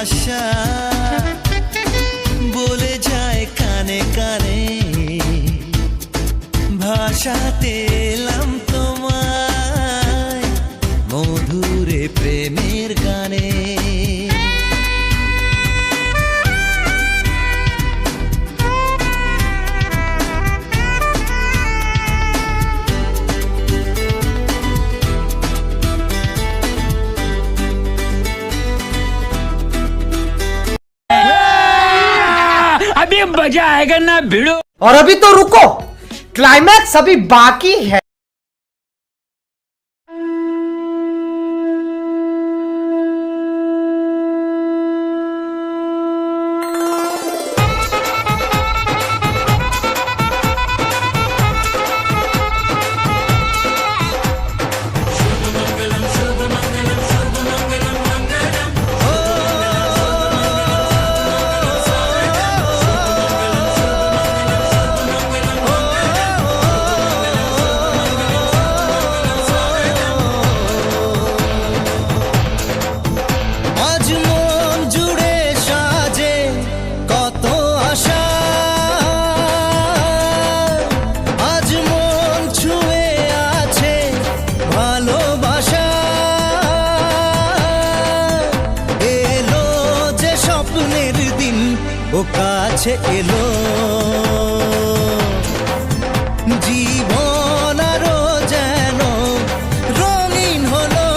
ভাষা বলে যায় কানে কানে, ভাষাতে এলাম তোমায় মধুরে প্রেমের গানে। अभी मजा आएगा ना भिड़ो। और अभी तो रुको, क्लाइमैक्स अभी बाकी है। ও কাছে এলো জীবন আরো যেন রঙিন হলো।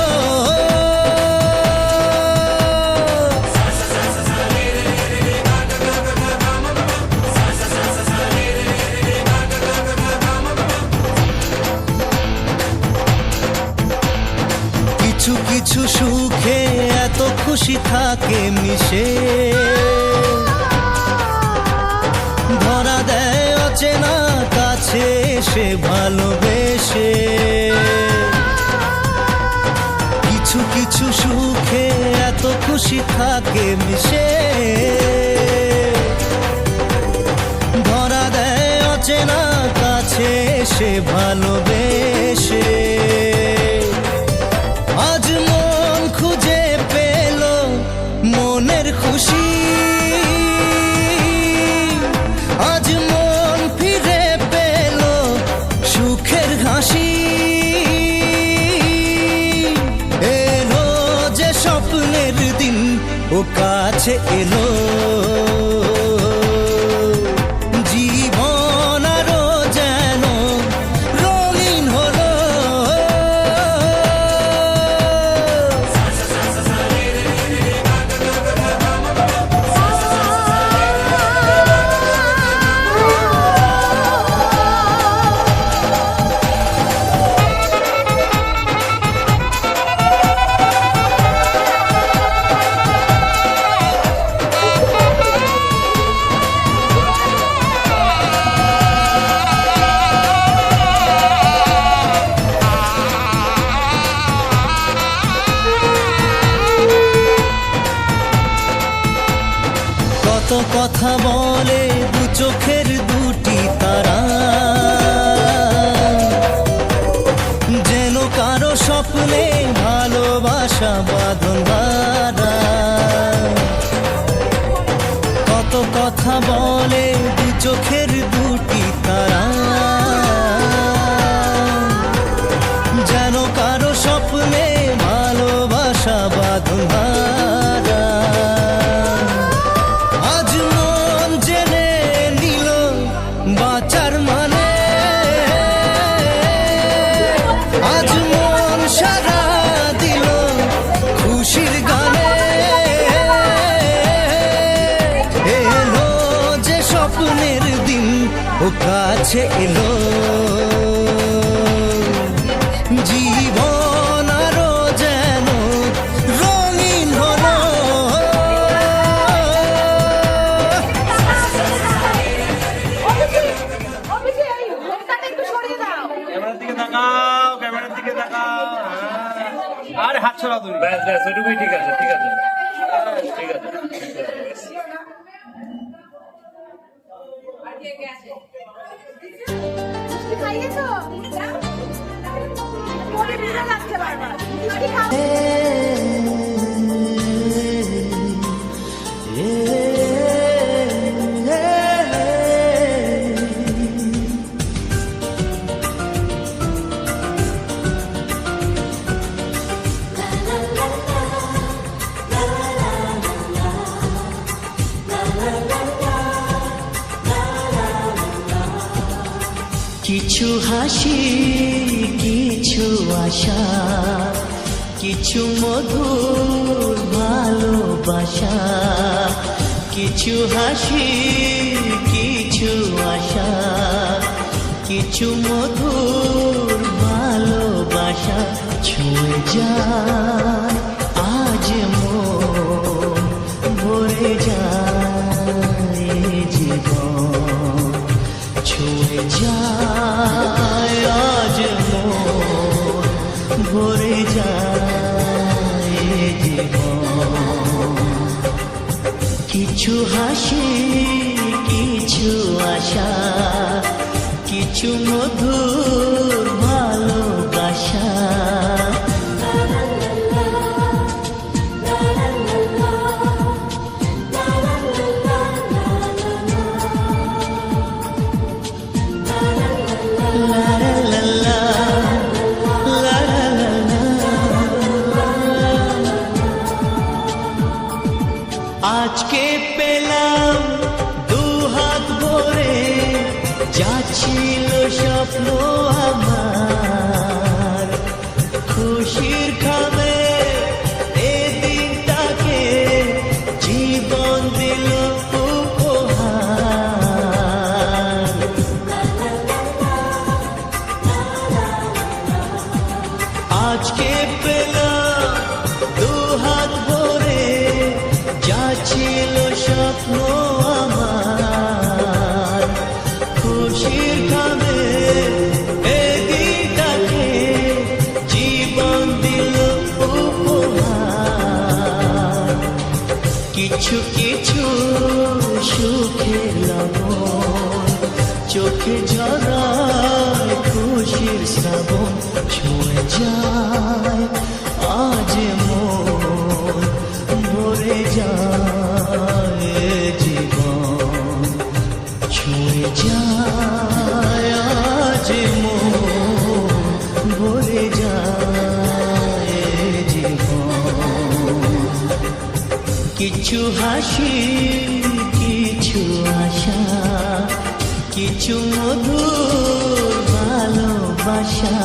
কিছু কিছু সুখে এত খুশি থাকে মিশে, ধরা দেয় অচেনা কাছে সে ভালোবেসে। কিছু কিছু সুখে এত খুশি থাকে মিশে, ধরা দেয় অচেনা কাছে সে ভালোবেসে। আজ মন খুঁজে পেল মনের খুশি, আজ মন ফিরে পেল সুখের হাসি। এলো যে স্বপ্নের দিন ও কাছে এলো, জীবন আরো যেন রঙিন হলো। কত কথা বলে দু চোখের দুটি তারা, যেন কারো স্বপ্নে ভালোবাসা বাঁধন ধরা। কত কথা বলে দু চোখের দুটি তারা, যেন কারো স্বপ্নে ভালোবাসা বাঁধন ধরা। আজ মন জেনে নিল বাঁচার মানে, আজ মন সারা দিল খুশির গানে। এলো যে স্বপ্নের দিন ও কাছে এলো, জীবন আরো যেন রঙিন হলো। ক্যামেরার দিকে তাকাও, ক্যামেরার দিকে তাকাও। আরে হাত ছড়া তুমি। ব্যাস ব্যাস, ওইটুকুই ঠিক আছে, ঠিক আছে, ঠিক আছে। কিছু হাসি কিছু আশা কিছু মধুর ভালোবাসা কিছু হাসি কিছু আশা কিছু মধুর ভালোবাসা ছুঁয়ে যায় আজ মন ভরে যায় জীবন ছুঁয়ে যায় আজ মন ভরে যায় জীবন কিছু হাসি কিছু আশা কিছু মধুর ভালোবাসা আজকে পেলাম দুহাত ভরে যাচ্ছিল স্বপ্ন আমার খুশির খামে এ দিনটাকে জীবন দিল উপহার আজকে পেলাম দুহাত ভরে যাচ্ছিল স্বপ্ন আমার খুশির খামে এদিকটাকে জীবন দিল উপহার কিছু কিছু সুখের লবণ চোখে ঝরায় খুশির শ্রাবণ ছুঁয়ে যায় আজ মন ভরে যায় জীবন ছুঁয়ে যায় আজ মন ভরে যায় জীবন কিছু হাসি কিছু আশা কিছু মধুর ভালোবাসা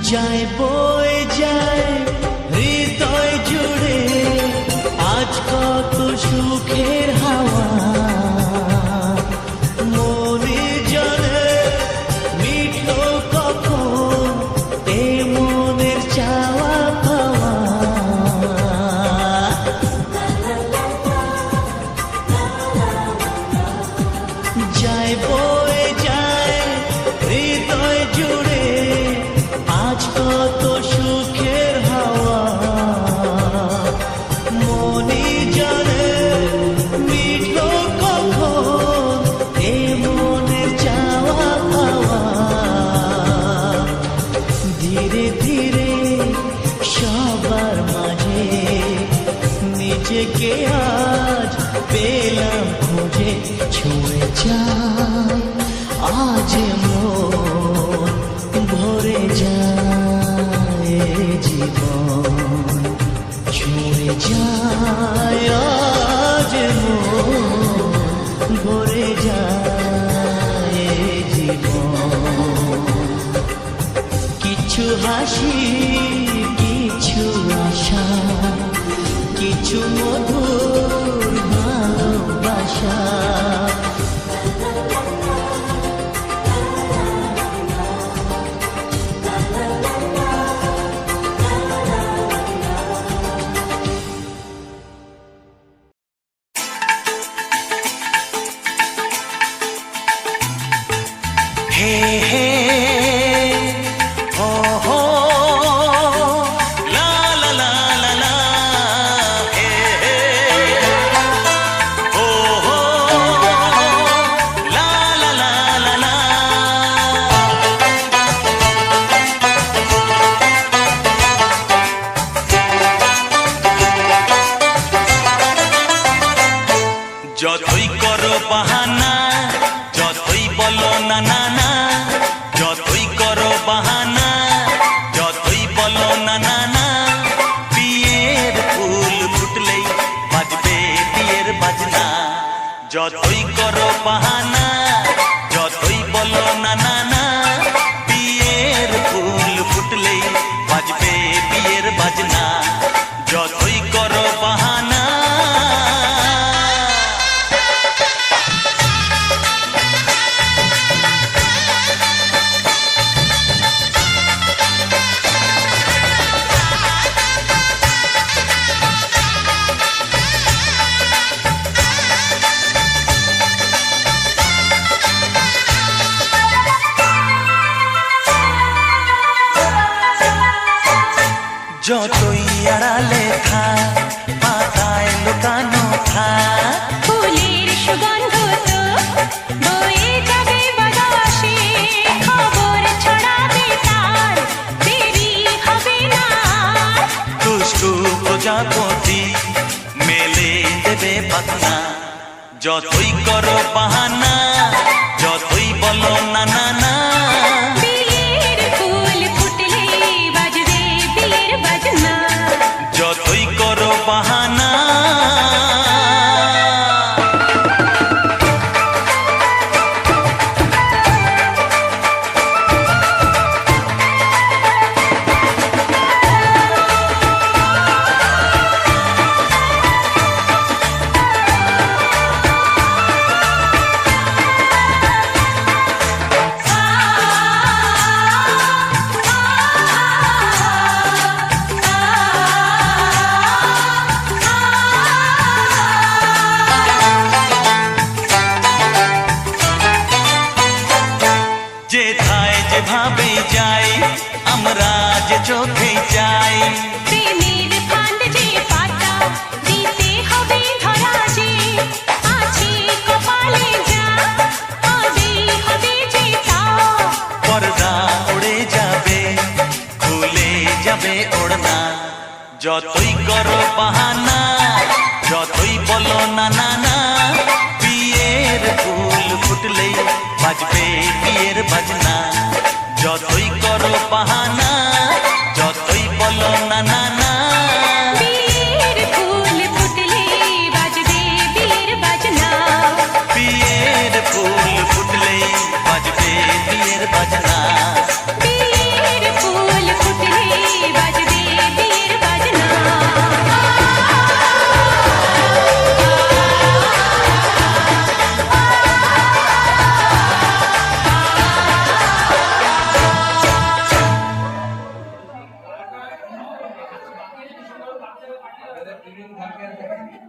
যায় বয়ে যায় হৃদয় জুড়ে আজ কত সুখের হাওয়া মনে জলে মিটলো কখন এ মনের চাওয়া পাওয়া যায় বয়ে যায় হৃদয় জুড়ে আজ কত সুখের হাওয়া মনে জানে মিটলো কখন এ মনের চাওয়া পাওয়া ধীরে ধীরে সবার মাঝে নিজেকে আজ পেলাম খুঁজে ছুঁয়ে যায় আজ মন ভরে যায় জীবন ছুঁয়ে যায় আজ মন ভরে যায় জীবন কিছু হাসি কিছু আশা কিছু মধুর ভালোবাসা যতই করো বাহানা, যতই বলো না না না, যতই করো বাহানা, যতই বলো না না না, বিয়ের ফুল ফুটলেই বাজবে বিয়ের বাজনা। যতই করো বাহানা, যতই বলো না না না, বিয়ের ফুল ফুটলেই বাজবে বিয়ের বাজনা। যতই করো বাহানা। যতই আড়ালে থাক, পাতায় লুকানো থাক, ফুলের সুগন্ধ তো বয়ে যাবে বাতাসে, খবর ছড়াবে তার, দেরি হবে না। দুষ্টু প্রজাপতি মেলে দেবে পাখনা। যতই করো বাহানা, যতই বলো না না না, বিয়ের ফুল ফুটলে বাজবে বিয়ের বাজনা। যতই করো বাহানা। যেথায় যেভাবে যাই, আমরা যে চোখে যাই, প্রেমের ফান্ড যে পাতা দিতে হবে ধরা যে, আছে কপালে যা হবে হবে যে তা। পর্দা উড়ে যাবে, খুলে যাবে ওড়না। যতই করো বাহানা, যতই বলো না না না, বিয়ের ফুল ফুটলেই বাজবে বিয়ের বাজনা। যতই করো বাহানা, যতই বলো না না না, বিয়ের ফুল ফুটলে বাজবে বিয়ের বাজনা। বিয়ের ফুল ফুটলেই বাজবে বিয়ের বাজনা। বিয়ের ফুল ফুটলে বাজবে বিয়ের বাজনা। থাকে